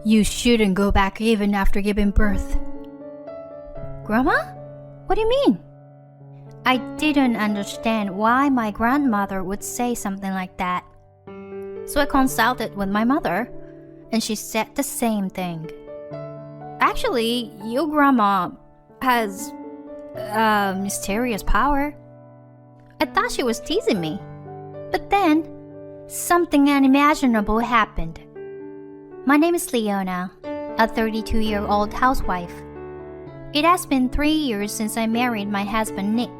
You shouldn't go back even after giving birth. Grandma? What do you mean? I didn't understand why my grandmother would say something like that. So I consulted with my mother, and she said the same thing. Actually, your grandma has a mysterious power. I thought she was teasing me. But then, something unimaginable happened. My name is Leona, a 32-year-old housewife. It has been 3 years since I married my husband Nick.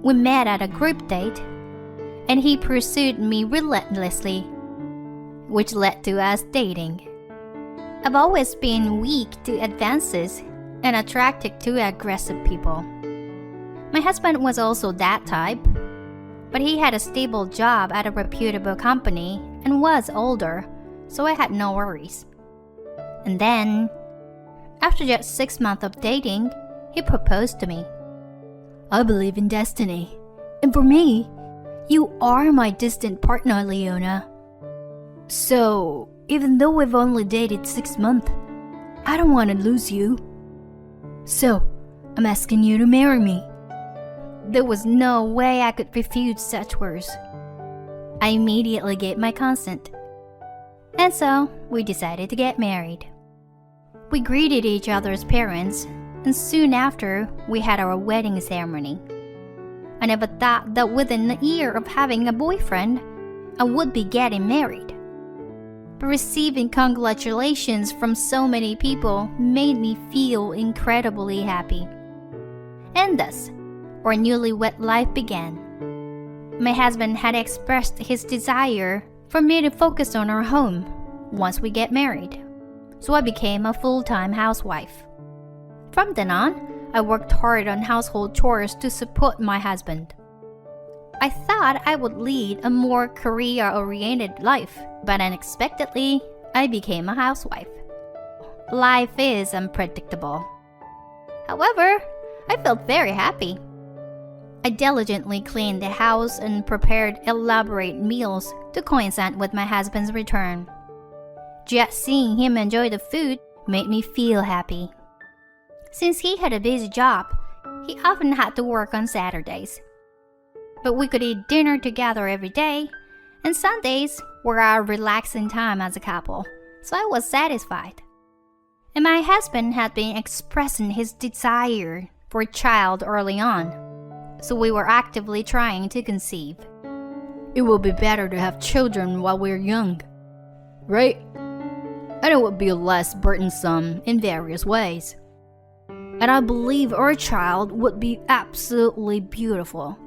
We met at a group date, and he pursued me relentlessly, which led to us dating. I've always been weak to advances and attracted to aggressive people. My husband was also that type, but he had a stable job at a reputable company and was older, so I had no worries. And then, after just 6 months of dating, he proposed to me. I believe in destiny. And for me, you are my distant partner, Leona. So, even though we've only dated 6 months, I don't want to lose you. So, I'm asking you to marry me. There was no way I could refuse such words. I immediately gave my consent. And so, we decided to get married. We greeted each other's parents, and soon after, we had our wedding ceremony. I never thought that within a year of having a boyfriend, I would be getting married. But receiving congratulations from so many people made me feel incredibly happy. And thus, our newlywed life began. My husband had expressed his desire for me to focus on our home once we get married, so I became a full-time housewife. From then on, I worked hard on household chores to support my husband. I thought I would lead a more career-oriented life, but unexpectedly, I became a housewife. Life is unpredictable. However, I felt very happy. I diligently cleaned the house and prepared elaborate meals to coincide with my husband's return. Just seeing him enjoy the food made me feel happy. Since he had a busy job, he often had to work on Saturdays. But we could eat dinner together every day, and Sundays were our relaxing time as a couple, so I was satisfied. And my husband had been expressing his desire for a child early on, so we were actively trying to conceive. It will be better to have children while we're young, right? And it would be less burdensome in various ways. And I believe our child would be absolutely beautiful.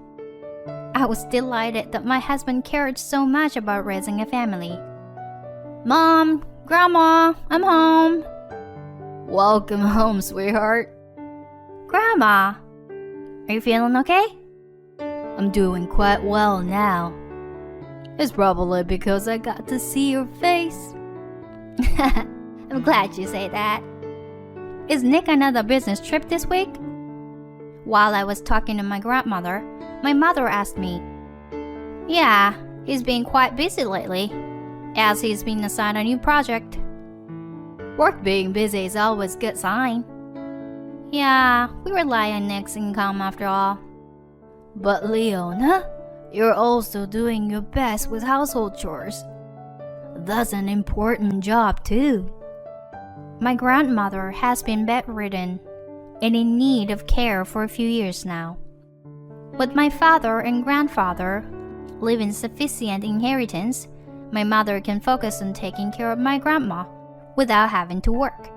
I was delighted that my husband cared so much about raising a family. Mom, Grandma, I'm home. Welcome home, sweetheart. Grandma, are you feeling okay? I'm doing quite well now. It's probably because I got to see your face. I'm glad you say that. Is Nick on another business trip this week? While I was talking to my grandmother, my mother asked me. Yeah, he's been quite busy lately, as he's been assigned a new project. Work being busy is always a good sign. Yeah, we rely on Nick's income after all. But Leona, you're also doing your best with household chores. That's an important job too. My grandmother has been bedridden and in need of care for a few years now. With my father and grandfather leaving sufficient inheritance, my mother can focus on taking care of my grandma without having to work.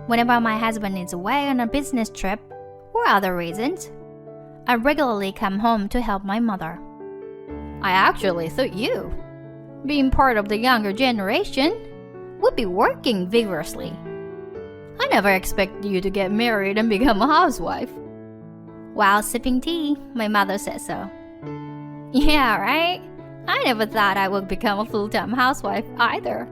Whenever my husband is away on a business trip or other reasons, I regularly come home to help my mother. I actually thought you, being part of the younger generation, would be working vigorously. I never expected you to get married and become a housewife. While sipping tea, my mother said so. Yeah, right? I never thought I would become a full-time housewife either.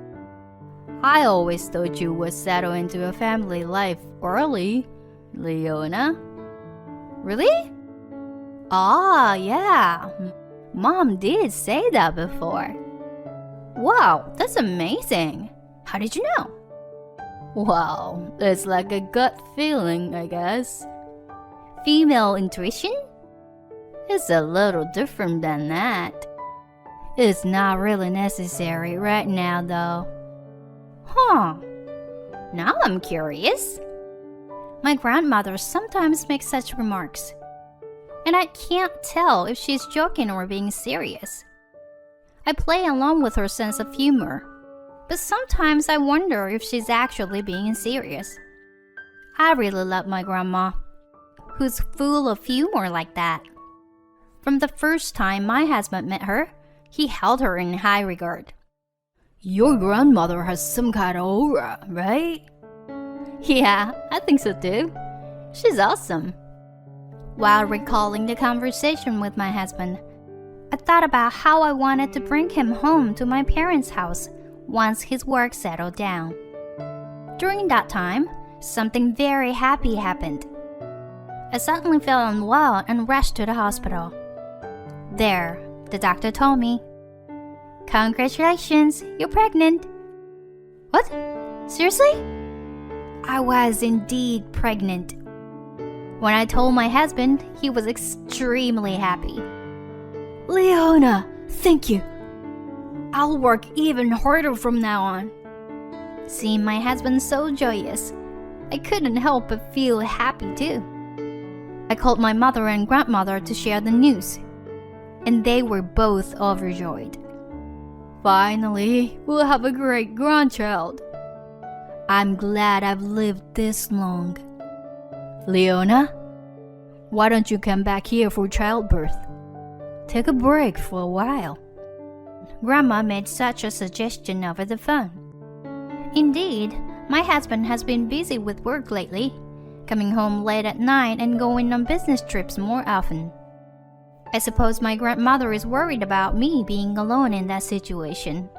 I always thought you would settle into a family life early, Leona. Really? Ah, yeah. Mom did say that before. Wow, that's amazing. How did you know? Well, it's like a gut feeling, I guess. Female intuition? It's a little different than that. It's not really necessary right now, though. Huh. Now I'm curious. My grandmother sometimes makes such remarks, and I can't tell if she's joking or being serious. I play along with her sense of humor, but sometimes I wonder if she's actually being serious. I really love my grandma, who's full of humor like that. From the first time my husband met her, he held her in high regard. Your grandmother has some kind of aura, right? Yeah, I think so too. She's awesome. While recalling the conversation with my husband, I thought about how I wanted to bring him home to my parents' house once his work settled down. During that time, something very happy happened. I suddenly felt unwell and rushed to the hospital. There, the doctor told me, "Congratulations, you're pregnant." What? Seriously? I was indeed pregnant. When I told my husband, he was extremely happy. Leona, thank you. I'll work even harder from now on. Seeing my husband so joyous, I couldn't help but feel happy too. I called my mother and grandmother to share the news, and they were both overjoyed. Finally, we'll have a great grandchild. I'm glad I've lived this long. Leona, why don't you come back here for childbirth? Take a break for a while. Grandma made such a suggestion over the phone. Indeed, my husband has been busy with work lately, coming home late at night and going on business trips more often. I suppose my grandmother is worried about me being alone in that situation.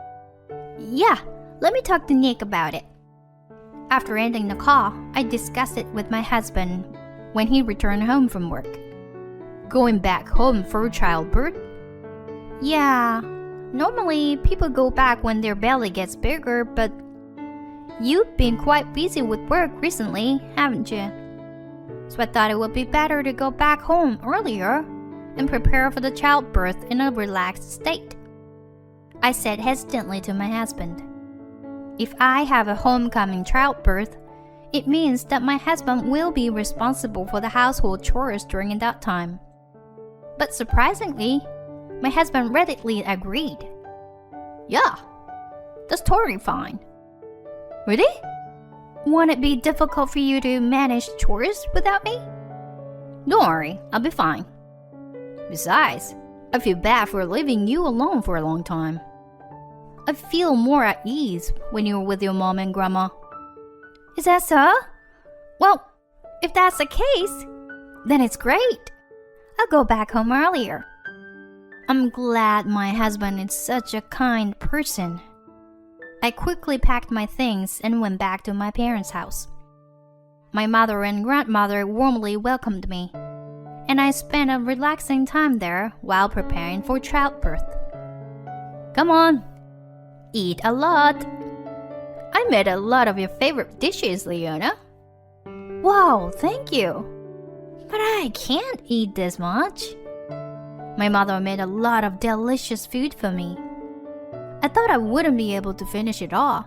Yeah, let me talk to Nick about it. After ending the call, I discussed it with my husband when he returned home from work. Going back home for childbirth? Yeah, normally people go back when their belly gets bigger, but you've been quite busy with work recently, haven't you? So I thought it would be better to go back home earlier and prepare for the childbirth in a relaxed state. I said hesitantly to my husband, "If I have a homecoming childbirth, it means that my husband will be responsible for the household chores during that time." But surprisingly, my husband readily agreed. "Yeah, that's totally fine." Really? Won't it be difficult for you to manage chores without me? Don't worry, I'll be fine. Besides, I feel bad for leaving you alone for a long time. I feel more at ease when you're with your mom and grandma. Is that so? Well, if that's the case, then it's great. I'll go back home earlier. I'm glad my husband is such a kind person. I quickly packed my things and went back to my parents' house. My mother and grandmother warmly welcomed me, and I spent a relaxing time there while preparing for childbirth. Come on, eat a lot. I made a lot of your favorite dishes, Leona. Wow, thank you. But I can't eat this much. My mother made a lot of delicious food for me. I thought I wouldn't be able to finish it all,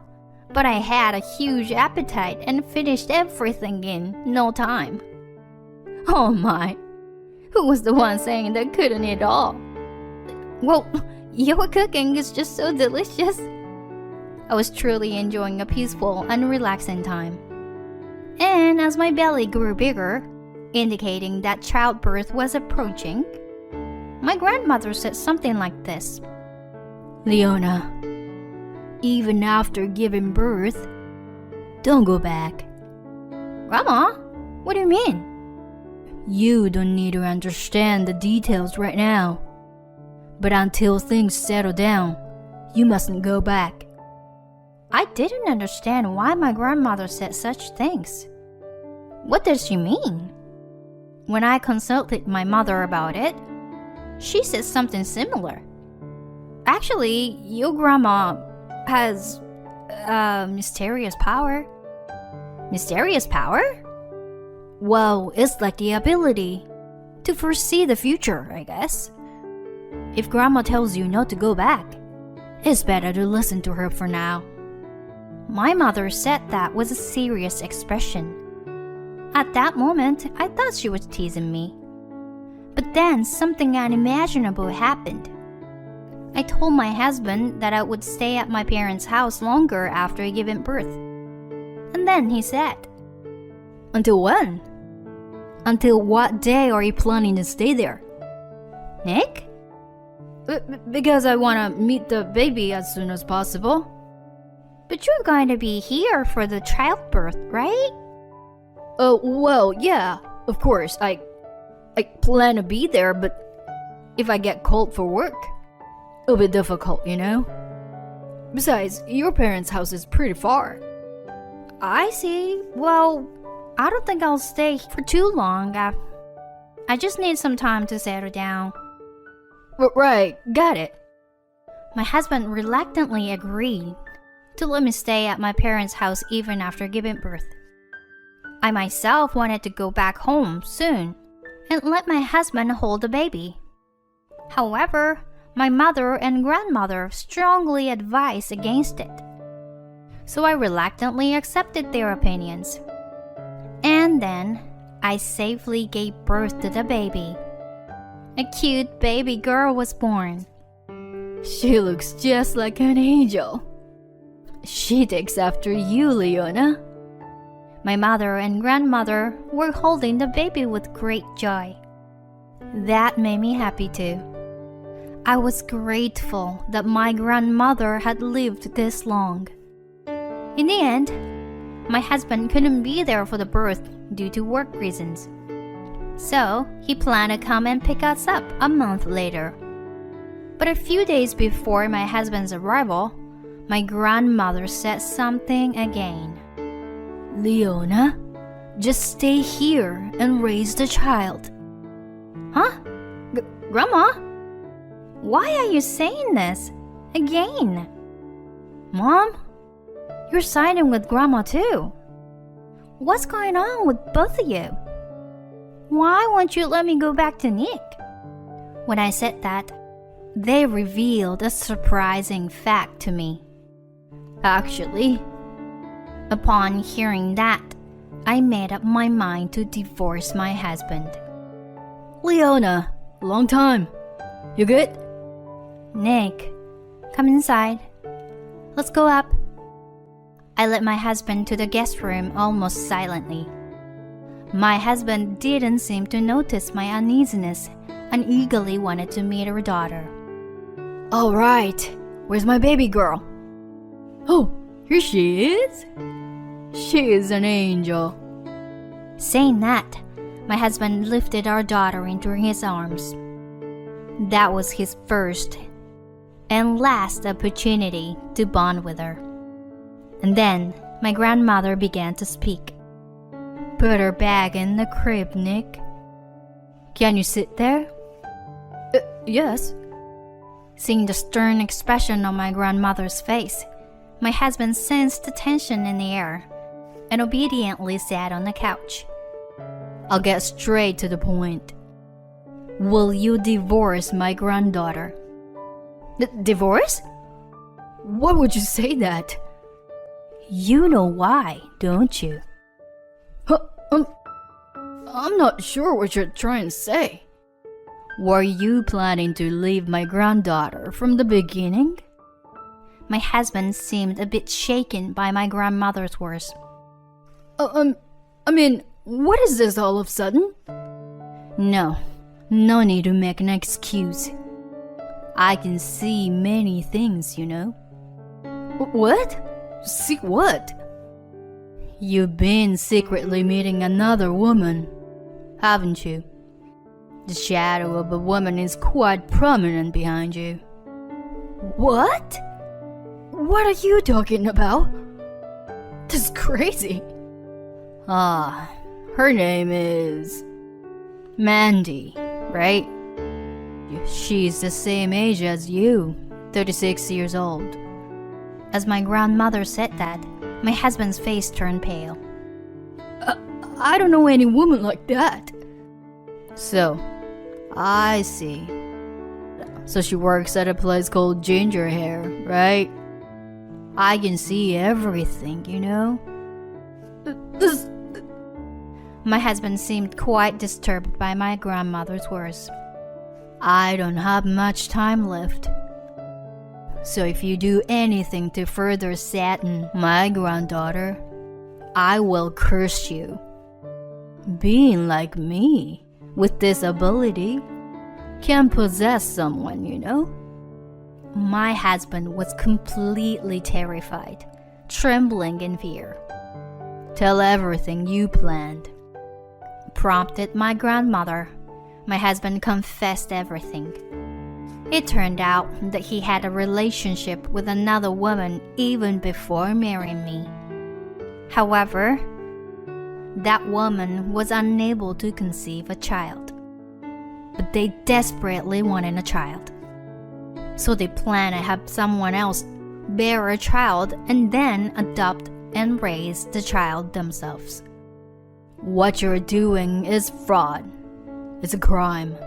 but I had a huge appetite and finished everything in no time. Oh my, who was the one saying they couldn't eat all? Well, your cooking is just so delicious. I was truly enjoying a peaceful and relaxing time. And as my belly grew bigger, indicating that childbirth was approaching, my grandmother said something like this. Leona, even after giving birth, don't go back. Grandma, what do you mean? You don't need to understand the details right now. But until things settle down, you mustn't go back. I didn't understand why my grandmother said such things. What does she mean? When I consulted my mother about it, she said something similar. Actually, your grandma has Mysterious power. Mysterious power? Well, it's like the ability to foresee the future, I guess. If Grandma tells you not to go back, it's better to listen to her for now. My mother said that with a serious expression. At that moment, I thought she was teasing me. But then something unimaginable happened. I told my husband that I would stay at my parents' house longer after giving birth. And then he said, Until when? Until what day are you planning to stay there? Nick? Because I want to meet the baby as soon as possible. But you're going to be here for the childbirth, right? Oh, well, yeah, of course. I plan to be there, but if I get called for work, it'll be difficult, you know? Besides, your parents' house is pretty far. I see. Well, I don't think I'll stay for too long. I just need some time to settle down. Right, got it. My husband reluctantly agreed to let me stay at my parents' house even after giving birth. I myself wanted to go back home soon and let my husband hold the baby. However, my mother and grandmother strongly advised against it. So I reluctantly accepted their opinions. And then I safely gave birth to the baby. A cute baby girl was born. She looks just like an angel. She takes after you, Leona. My mother and grandmother were holding the baby with great joy. That made me happy too. I was grateful that my grandmother had lived this long. In the end, my husband couldn't be there for the birth due to work reasons. So he planned to come and pick us up a month later. But a few days before my husband's arrival, my grandmother said something again. Leona, just stay here and raise the child. Huh? Grandma? Why are you saying this? Again? Mom? You're siding with Grandma too. What's going on with both of you? Why won't you let me go back to Nick? When I said that, they revealed a surprising fact to me. Actually, upon hearing that, I made up my mind to divorce my husband. Leona, long time. You good? Nick, come inside. Let's go up. I led my husband to the guest room almost silently. My husband didn't seem to notice my uneasiness and eagerly wanted to meet her daughter. All right, where's my baby girl? Oh, here she is. She is an angel. Saying that, my husband lifted our daughter into his arms. That was his first and last opportunity to bond with her. And then my grandmother began to speak. Put her back in the crib, Nick. Can you sit there? Yes. Seeing the stern expression on my grandmother's face, my husband sensed the tension in the air and obediently sat on the couch. I'll get straight to the point. Will you divorce my granddaughter? Divorce? Why would you say that? You know why, don't you? I'm not sure what you're trying to say. Were you planning to leave my granddaughter from the beginning? My husband seemed a bit shaken by my grandmother's words. I mean, what is this all of a sudden? No need to make an excuse. I can see many things, you know. What? See what? You've been secretly meeting another woman, haven't you? The shadow of a woman is quite prominent behind you. What? What are you talking about? This is crazy. Her name is Mandy, right? She's the same age as you, 36 years old. As my grandmother said that, my husband's face turned pale. I don't know any woman like that. So, I see. So she works at a place called Ginger Hair, right? I can see everything, you know? My husband seemed quite disturbed by my grandmother's words. I don't have much time left. So if you do anything to further sadden my granddaughter, I will curse you. Being like me, with this ability, can possess someone, you know? My husband was completely terrified, trembling in fear. Tell everything you planned, prompted my grandmother. My husband confessed everything. It turned out that he had a relationship with another woman even before marrying me. However, that woman was unable to conceive a child. But they desperately wanted a child. So they planned to have someone else bear a child and then adopt and raise the child themselves. What you're doing is fraud. It's a crime.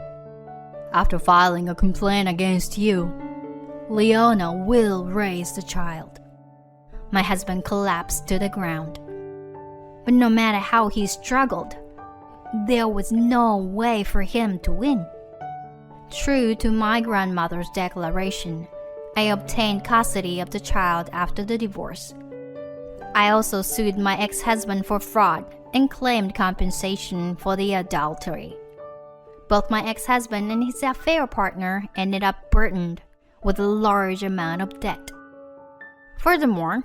After filing a complaint against you, Leona will raise the child. My husband collapsed to the ground. But no matter how he struggled, there was no way for him to win. True to my grandmother's declaration, I obtained custody of the child after the divorce. I also sued my ex-husband for fraud and claimed compensation for the adultery. Both my ex-husband and his affair partner ended up burdened with a large amount of debt. Furthermore,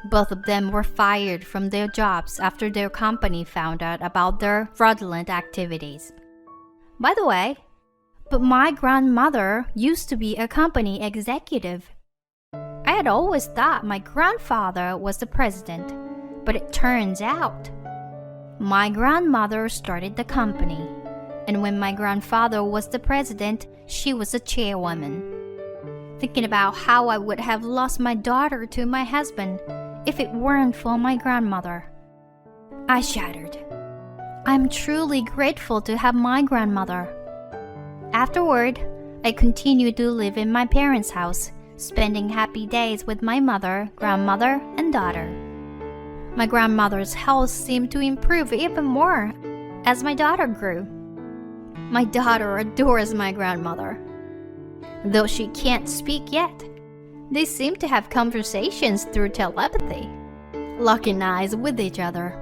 both of them were fired from their jobs after their company found out about their fraudulent activities. By the way, but my grandmother used to be a company executive. I had always thought my grandfather was the president, but it turns out my grandmother started the company. And when my grandfather was the president, she was the chairwoman. Thinking about how I would have lost my daughter to my husband if it weren't for my grandmother, I shuddered. I'm truly grateful to have my grandmother. Afterward, I continued to live in my parents' house, spending happy days with my mother, grandmother, and daughter. My grandmother's health seemed to improve even more as my daughter grew. My daughter adores my grandmother. Though she can't speak yet, they seem to have conversations through telepathy, locking eyes with each other.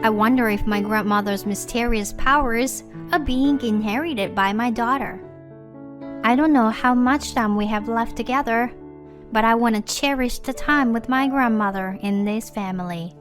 I wonder if my grandmother's mysterious powers are being inherited by my daughter. I don't know how much time we have left together, but I want to cherish the time with my grandmother in this family.